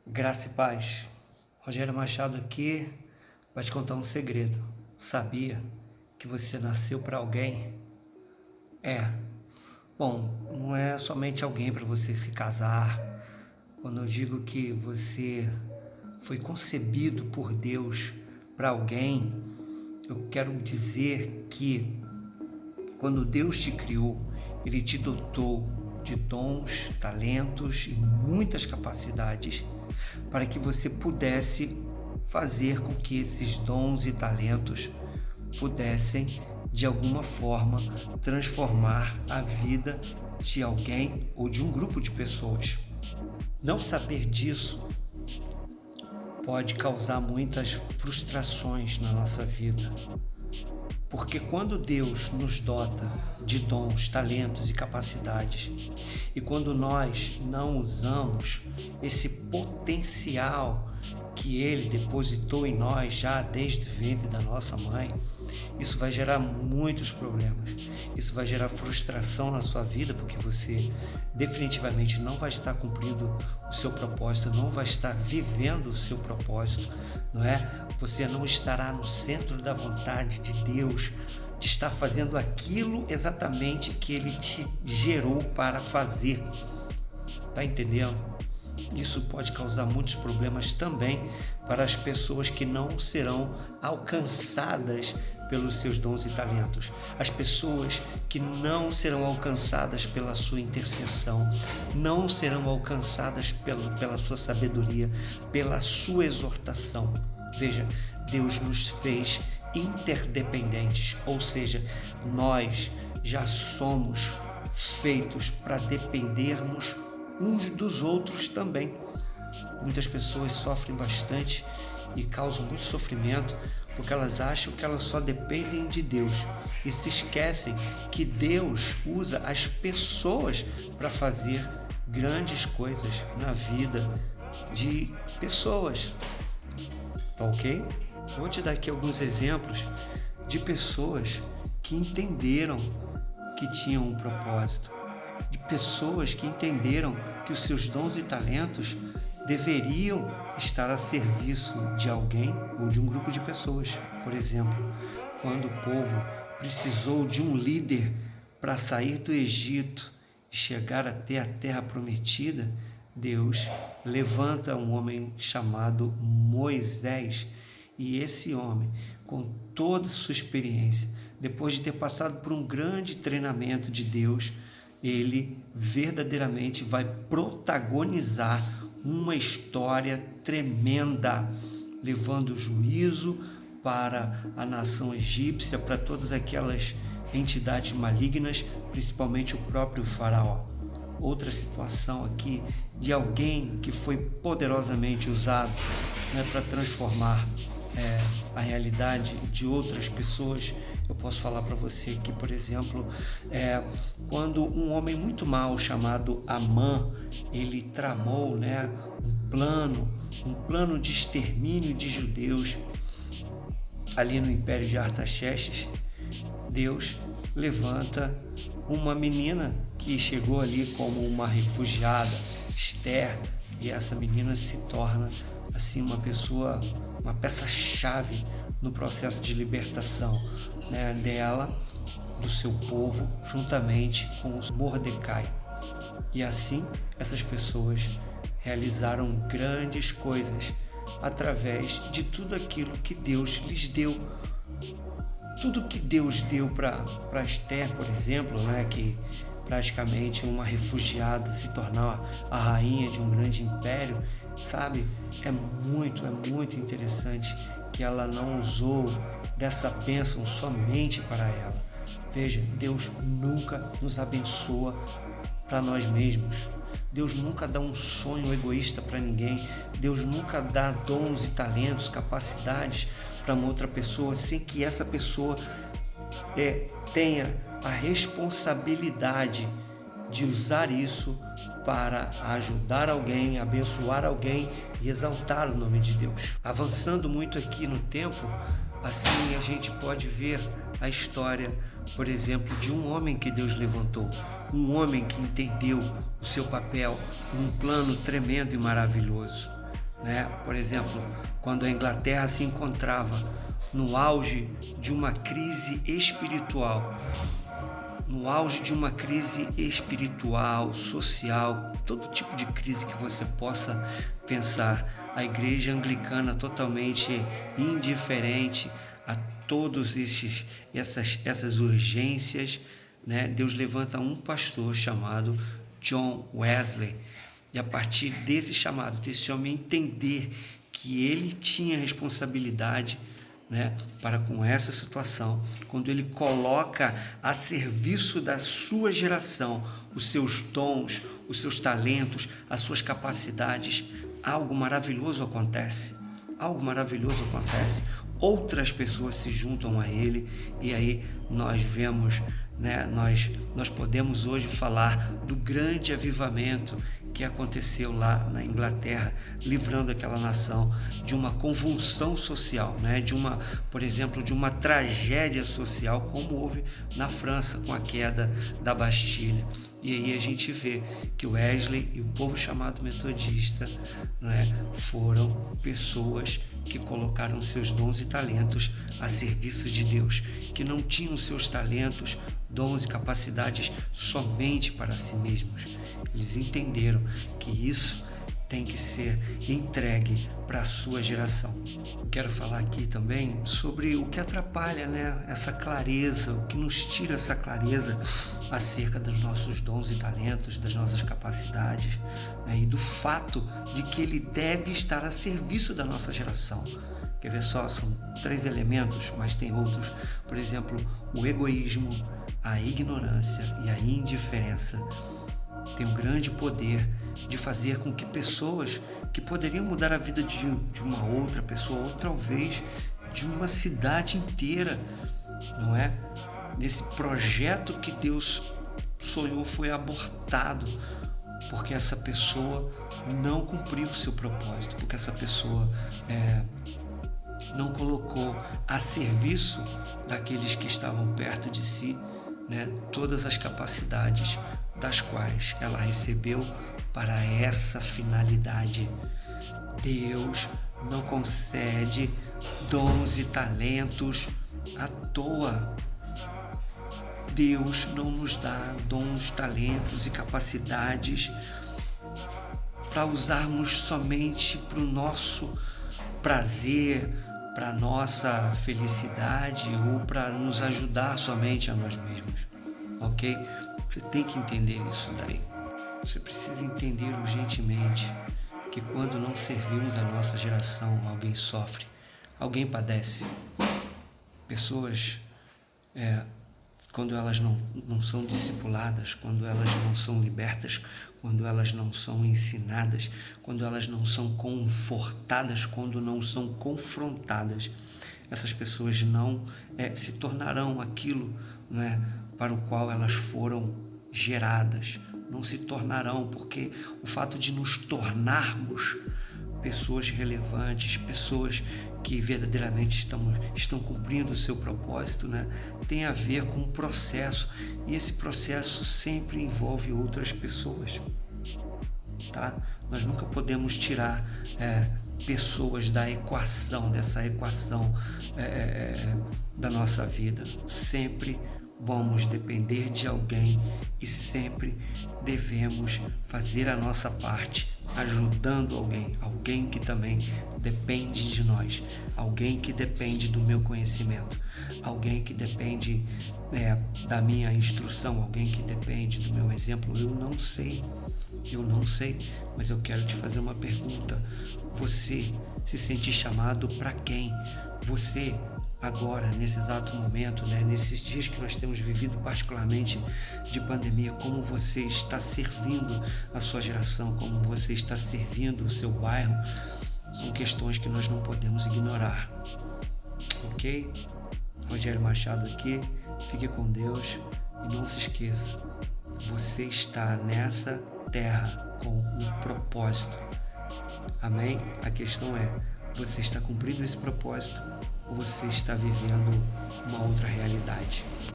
Graça e paz. Rogério Machado aqui vai te contar um segredo. Sabia que você nasceu para alguém? É. Bom, não é somente alguém para você se casar. Quando eu digo que você foi concebido por Deus para alguém, eu quero dizer que quando Deus te criou, Ele te dotou de dons, talentos e muitas capacidades para que você pudesse fazer com que esses dons e talentos pudessem, de alguma forma, transformar a vida de alguém ou de um grupo de pessoas. Não saber disso pode causar muitas frustrações na nossa vida. Porque quando Deus nos dota de dons, talentos e capacidades, e quando nós não usamos esse potencial que Ele depositou em nós já desde o ventre da nossa mãe, isso vai gerar muitos problemas. Isso vai gerar frustração na sua vida, porque você definitivamente não vai estar cumprindo o seu propósito, não vai estar vivendo o seu propósito, não é? Você não estará no centro da vontade de Deus, de estar fazendo aquilo exatamente que Ele te gerou para fazer. Tá entendendo? Isso pode causar muitos problemas também para as pessoas que não serão alcançadas pelos seus dons e talentos. As pessoas que não serão alcançadas pela sua intercessão, não serão alcançadas pela sua sabedoria, pela sua exortação. Veja, Deus nos fez interdependentes, ou seja, nós já somos feitos para dependermos uns dos outros também. Muitas pessoas sofrem bastante e causam muito sofrimento porque elas acham que elas só dependem de Deus e se esquecem que Deus usa as pessoas para fazer grandes coisas na vida de pessoas. Tá ok? Vou te dar aqui alguns exemplos de pessoas que entenderam que tinham um propósito, de pessoas que entenderam que os seus dons e talentos deveriam estar a serviço de alguém ou de um grupo de pessoas. Por exemplo, quando o povo precisou de um líder para sair do Egito e chegar até a terra prometida, Deus levanta um homem chamado Moisés, e esse homem, com toda a sua experiência, depois de ter passado por um grande treinamento de Deus, ele verdadeiramente vai protagonizar uma história tremenda, levando juízo para a nação egípcia, para todas aquelas entidades malignas, principalmente o próprio faraó. Outra situação aqui de alguém que foi poderosamente usado, para transformar a realidade de outras pessoas. Eu posso falar para você que, por exemplo, quando um homem muito mau chamado Amã, ele tramou um plano de extermínio de judeus ali no Império de Artaxerxes, Deus levanta uma menina que chegou ali como uma refugiada, Esther, e essa menina se torna assim uma peça-chave no processo de libertação dela, do seu povo, juntamente com os Mordecai. E assim essas pessoas realizaram grandes coisas através de tudo aquilo que Deus lhes deu. Tudo que Deus deu para Esther, por exemplo, que praticamente uma refugiada se tornar a rainha de um grande império, sabe? É muito interessante que ela não usou dessa bênção somente para ela. Veja, Deus nunca nos abençoa para nós mesmos. Deus nunca dá um sonho egoísta para ninguém. Deus nunca dá dons e talentos, capacidades para uma outra pessoa sem que essa pessoa tenha a responsabilidade de usar isso para ajudar alguém, abençoar alguém e exaltar o nome de Deus. Avançando muito aqui no tempo, assim a gente pode ver a história, por exemplo, de um homem que Deus levantou, um homem que entendeu o seu papel, um plano tremendo e maravilhoso. né? Por exemplo, quando a Inglaterra se encontrava no auge de uma crise espiritual, no auge de uma crise espiritual, social, todo tipo de crise que você possa pensar, a igreja anglicana totalmente indiferente a todos essas urgências, né? Deus levanta um pastor chamado John Wesley, e a partir desse chamado, desse homem entender que ele tinha responsabilidade, né, para com essa situação, quando ele coloca a serviço da sua geração os seus dons, os seus talentos, as suas capacidades, algo maravilhoso acontece. Algo maravilhoso acontece. Outras pessoas se juntam a ele e aí nós vemos, né, nós podemos hoje falar do grande avivamento que aconteceu lá na Inglaterra, livrando aquela nação de uma convulsão social, né? Por exemplo, de uma tragédia social, como houve na França com a queda da Bastilha. E aí a gente vê que Wesley e o povo chamado metodista, né, foram pessoas que colocaram seus dons e talentos a serviço de Deus, que não tinham seus talentos, dons e capacidades somente para si mesmos. Eles entenderam que isso tem que ser entregue para a sua geração. Quero falar aqui também sobre o que atrapalha, né, essa clareza, o que nos tira essa clareza acerca dos nossos dons e talentos, das nossas capacidades, né, e do fato de que ele deve estar a serviço da nossa geração. Quer ver só? São 3 elementos, mas tem outros. Por exemplo, o egoísmo, a ignorância e a indiferença tem um grande poder de fazer com que pessoas que poderiam mudar a vida de uma outra pessoa, ou talvez de uma cidade inteira, não é? Nesse projeto que Deus sonhou foi abortado, porque essa pessoa não cumpriu o seu propósito, porque essa pessoa não colocou a serviço daqueles que estavam perto de si, né, todas as capacidades das quais ela recebeu para essa finalidade. Deus não concede dons e talentos à toa. Deus não nos dá dons, talentos e capacidades para usarmos somente para o nosso prazer, para a nossa felicidade ou para nos ajudar somente a nós mesmos, ok? Você tem que entender isso daí. Você precisa entender urgentemente que quando não servimos a nossa geração, alguém sofre, alguém padece. Pessoas, quando elas não são discipuladas, quando elas não são libertas, quando elas não são ensinadas, quando elas não são confortadas, quando não são confrontadas, essas pessoas não se tornarão aquilo, né, para o qual elas foram geradas. Não se tornarão, porque o fato de nos tornarmos pessoas relevantes, pessoas que verdadeiramente estão cumprindo o seu propósito, né, tem a ver com um processo, e esse processo sempre envolve outras pessoas, tá? Nós nunca podemos tirar pessoas dessa equação da nossa vida. Sempre vamos depender de alguém e sempre devemos fazer a nossa parte, ajudando alguém que também depende de nós, alguém que depende do meu conhecimento, alguém que depende da minha instrução, alguém que depende do meu exemplo. Eu não sei, mas eu quero te fazer uma pergunta. Você se sente chamado para quem? Você agora, nesse exato momento, né, nesses dias que nós temos vivido particularmente de pandemia, como você está servindo a sua geração, como você está servindo o seu bairro, são questões que nós não podemos ignorar, ok? Rogério Machado aqui, fique com Deus e não se esqueça, você está nessa terra com um propósito, amém? A questão é, você está cumprindo esse propósito ou você está vivendo uma outra realidade?